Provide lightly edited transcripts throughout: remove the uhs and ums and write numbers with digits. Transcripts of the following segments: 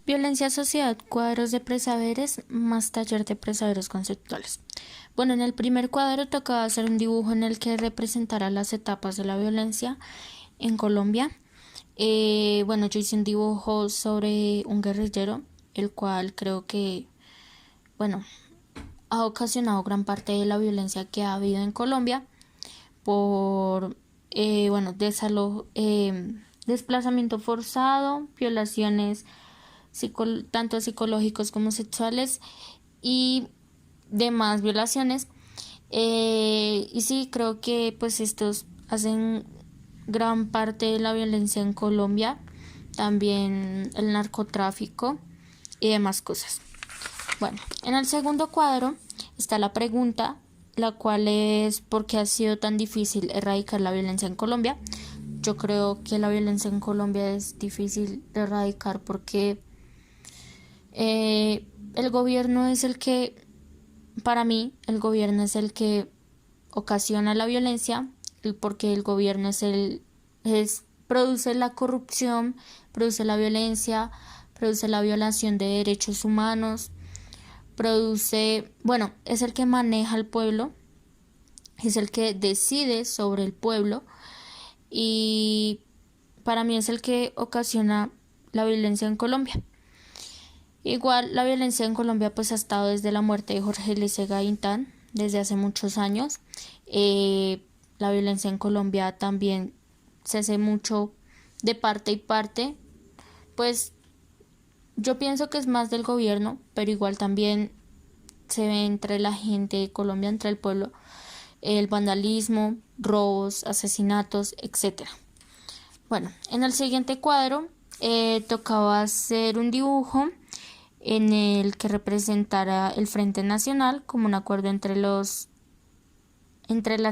Violencia, sociedad, cuadros de presaberes más taller de presaberes conceptuales. Bueno, en el primer cuadro tocaba hacer un dibujo en el que representara las etapas de la violencia en Colombia. Bueno, yo hice un dibujo sobre un guerrillero, el cual creo que, bueno, ha ocasionado gran parte de la violencia que ha habido en Colombia por, bueno, desplazamiento forzado, violaciones tanto psicológicos como sexuales y demás violaciones. Y sí, creo que pues estos hacen gran parte de la violencia en Colombia, también el narcotráfico y demás cosas. Bueno, en el segundo cuadro está la pregunta, la cual es ¿por qué ha sido tan difícil erradicar la violencia en Colombia? Yo creo que la violencia en Colombia es difícil de erradicar porque el gobierno es el que, para mí, el gobierno es el que ocasiona la violencia, porque el gobierno produce la corrupción, produce la violencia, produce la violación de derechos humanos, es el que maneja al pueblo, es el que decide sobre el pueblo y para mí es el que ocasiona la violencia en Colombia. Igual la violencia en Colombia pues ha estado desde la muerte de Jorge Eliezer Gaitán, desde hace muchos años. La violencia en Colombia también se hace mucho de parte y parte. Pues yo pienso que es más del gobierno, pero igual también se ve entre la gente de Colombia, entre el pueblo, el vandalismo, robos, asesinatos, etc. Bueno, en el siguiente cuadro tocaba hacer un dibujo en el que representara el Frente Nacional como un acuerdo entre las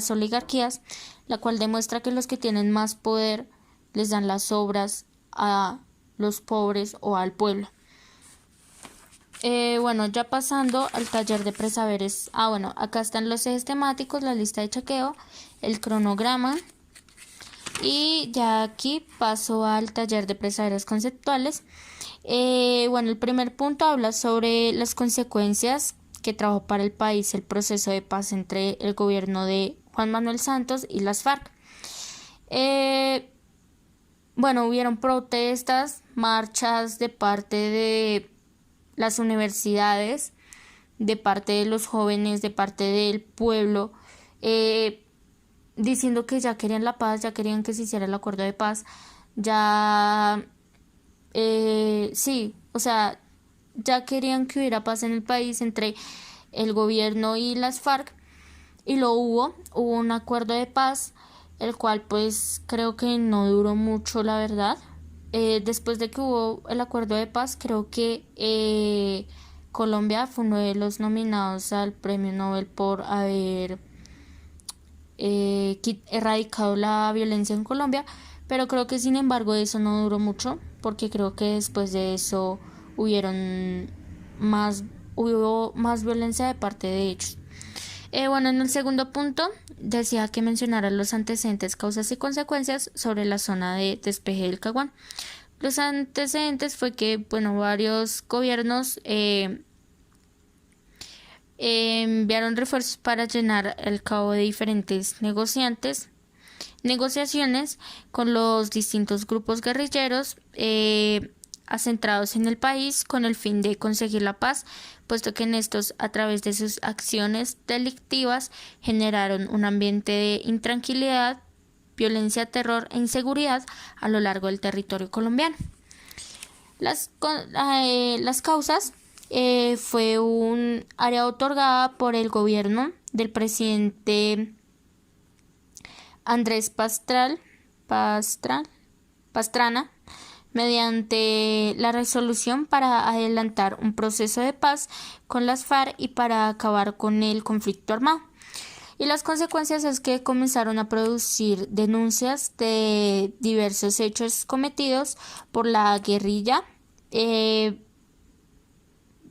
oligarquías, la cual demuestra que los que tienen más poder les dan las obras a los pobres o al pueblo. Bueno, ya pasando al taller de presaberes. Bueno, acá están los ejes temáticos, la lista de chequeo, el cronograma. Y ya aquí paso al taller de presaberes conceptuales. Bueno, el primer punto habla sobre las consecuencias que trajo para el país el proceso de paz entre el gobierno de Juan Manuel Santos y las FARC. Bueno, hubieron protestas, marchas de parte de las universidades, de parte de los jóvenes, de parte del pueblo, diciendo que ya querían la paz, ya querían que se hiciera el acuerdo de paz, ya ya querían que hubiera paz en el país entre el gobierno y las FARC y hubo un acuerdo de paz, el cual pues creo que no duró mucho, la verdad. Después de que hubo el acuerdo de paz, creo que Colombia fue uno de los nominados al premio Nobel por haber erradicado la violencia en Colombia, pero creo que sin embargo eso no duró mucho, porque creo que después de eso hubo más violencia de parte de ellos. Bueno, en el segundo punto decía que mencionara los antecedentes, causas y consecuencias sobre la zona de despeje del Caguán. Los antecedentes fue que, bueno, varios gobiernos enviaron refuerzos para llenar el cabo de diferentes negociaciones con los distintos grupos guerrilleros asentados en el país con el fin de conseguir la paz, puesto que en estos, a través de sus acciones delictivas, generaron un ambiente de intranquilidad, violencia, terror e inseguridad a lo largo del territorio colombiano. Las causas fue un área otorgada por el gobierno del presidente Andrés Pastrana mediante la resolución para adelantar un proceso de paz con las FARC y para acabar con el conflicto armado. Y las consecuencias es que comenzaron a producir denuncias de diversos hechos cometidos por la guerrilla,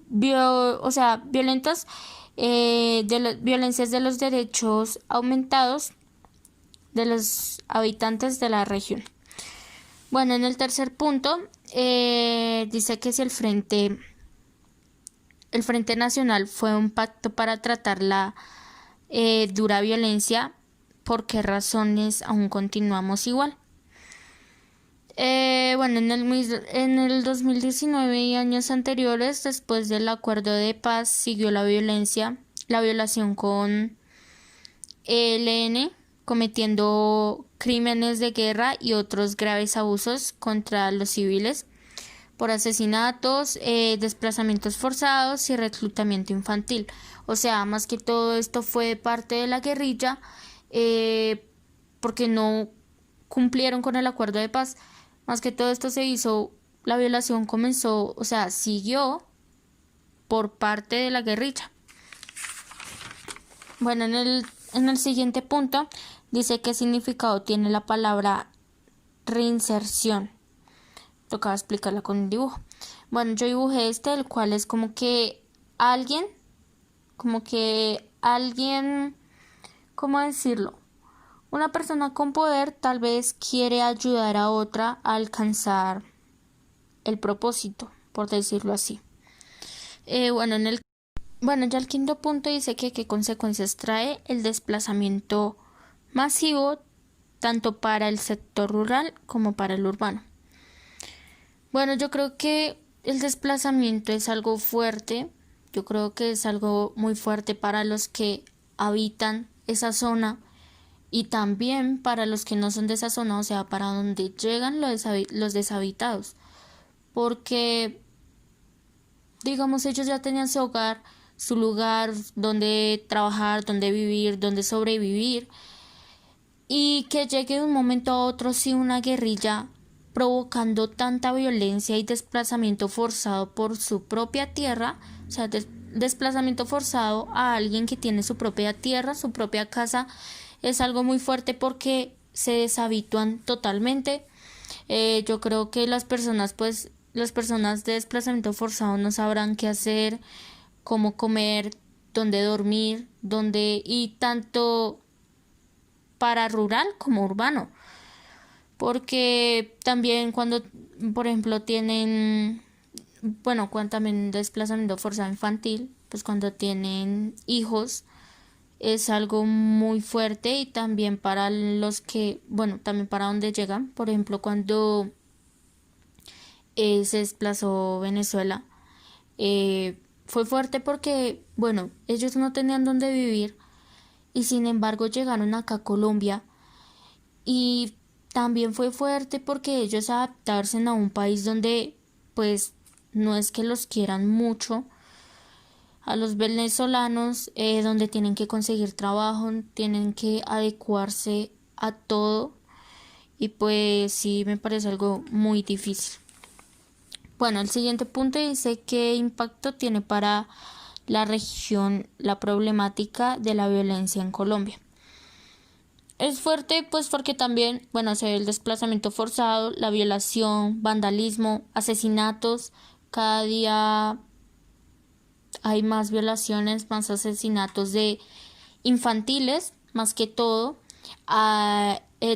violentas, violencias de los derechos aumentados de los habitantes de la región. Bueno, en el tercer punto Dice que si el Frente Nacional fue un pacto para tratar la dura violencia, ¿por qué razones aún continuamos igual? Bueno, en el 2019 y años anteriores, después del acuerdo de paz, siguió la violencia, la violación con ELN, cometiendo crímenes de guerra y otros graves abusos contra los civiles por asesinatos, desplazamientos forzados y reclutamiento infantil. O sea, más que todo esto fue parte de la guerrilla, porque no cumplieron con el acuerdo de paz. Más que todo esto se hizo, la violación comenzó, o sea, siguió por parte de la guerrilla. Bueno, en el siguiente punto dice qué significado tiene la palabra reinserción. Tocaba explicarla con un dibujo. Bueno, yo dibujé el cual es como que alguien, ¿cómo decirlo? Una persona con poder tal vez quiere ayudar a otra a alcanzar el propósito, por decirlo así. Bueno, ya el quinto punto dice que qué consecuencias trae el desplazamiento masivo tanto para el sector rural como para el urbano. Bueno, yo creo que el desplazamiento es algo fuerte, yo creo que es algo muy fuerte para los que habitan esa zona y también para los que no son de esa zona, o sea, para donde llegan los deshabitados, porque digamos ellos ya tenían su hogar, su lugar donde trabajar, donde vivir, donde sobrevivir, y que llegue de un momento a otro sí una guerrilla provocando tanta violencia y desplazamiento forzado por su propia tierra, o sea, desplazamiento forzado a alguien que tiene su propia tierra, su propia casa, es algo muy fuerte porque se deshabitúan totalmente. Yo creo que las personas de desplazamiento forzado no sabrán qué hacer, cómo comer, dónde dormir, y tanto para rural como urbano. Porque también cuando, por ejemplo, cuando también desplazamiento forzado infantil, pues cuando tienen hijos, es algo muy fuerte y también para los que, también para donde llegan, por ejemplo, cuando se desplazó Venezuela, fue fuerte porque, ellos no tenían dónde vivir y sin embargo llegaron acá a Colombia y también fue fuerte porque ellos adaptarse a un país donde pues no es que los quieran mucho a los venezolanos, donde tienen que conseguir trabajo, tienen que adecuarse a todo y pues sí me parece algo muy difícil. Bueno, el siguiente punto dice qué impacto tiene para la región la problemática de la violencia en Colombia. Es fuerte pues porque también, se ve el desplazamiento forzado, la violación, vandalismo, asesinatos, cada día hay más violaciones, más asesinatos de infantiles, más que todo.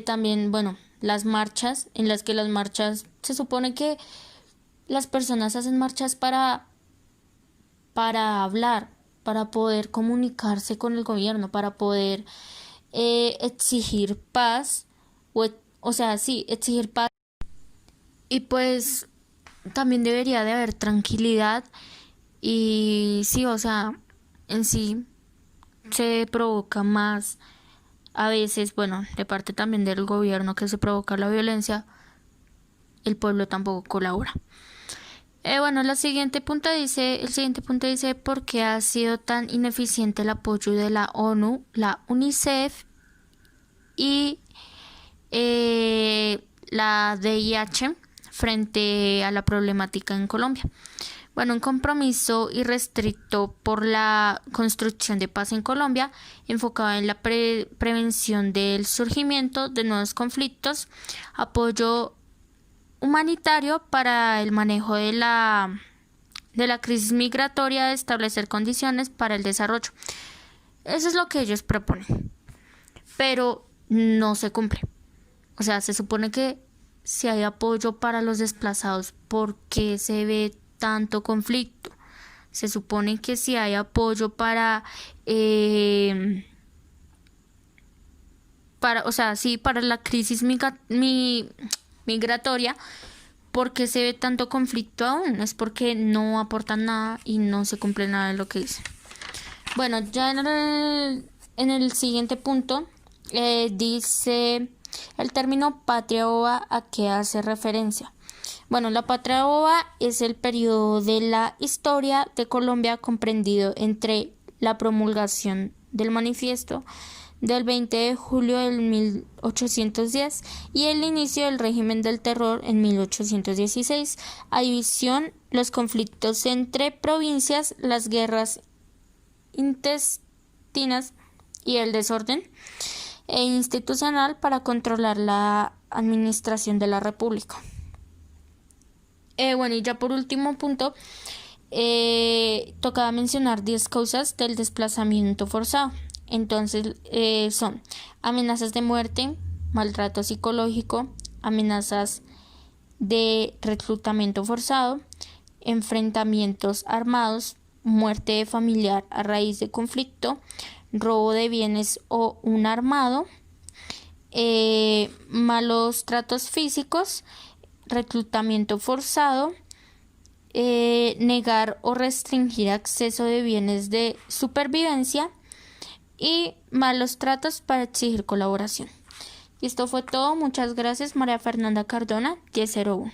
También, las marchas, se supone que las personas hacen marchas para hablar, para poder comunicarse con el gobierno, para poder exigir paz, exigir paz. Y pues también debería de haber tranquilidad y sí, en sí se provoca más a veces, de parte también del gobierno que se provoca la violencia, el pueblo tampoco colabora. El siguiente punto dice por qué ha sido tan ineficiente el apoyo de la ONU, la UNICEF y la DIH frente a la problemática en Colombia. Un compromiso irrestricto por la construcción de paz en Colombia, enfocado en la prevención del surgimiento de nuevos conflictos, apoyo humanitario para el manejo de la crisis migratoria, de establecer condiciones para el desarrollo. Eso es lo que ellos proponen, pero no se cumple. O sea, se supone que si hay apoyo para los desplazados, ¿por qué se ve tanto conflicto? Se supone que si hay apoyo para la crisis migratoria, ¿por qué se ve tanto conflicto aún? Es porque no aportan nada y no se cumple nada de lo que dicen. Bueno, ya en el siguiente punto dice el término patria ova, ¿a qué hace referencia? Bueno, la patria ova es el periodo de la historia de Colombia comprendido entre la promulgación del manifiesto del 20 de julio del 1810 y el inicio del régimen del terror en 1816. A división, los conflictos entre provincias, las guerras intestinas y el desorden institucional para controlar la administración de la República. Y ya por último punto, tocaba mencionar 10 causas del desplazamiento forzado. Entonces son amenazas de muerte, maltrato psicológico, amenazas de reclutamiento forzado, enfrentamientos armados, muerte familiar a raíz de conflicto, robo de bienes o un armado, malos tratos físicos, reclutamiento forzado, negar o restringir acceso de bienes de supervivencia y malos tratos para exigir colaboración. Y esto fue todo. Muchas gracias, María Fernanda Cardona, 1001.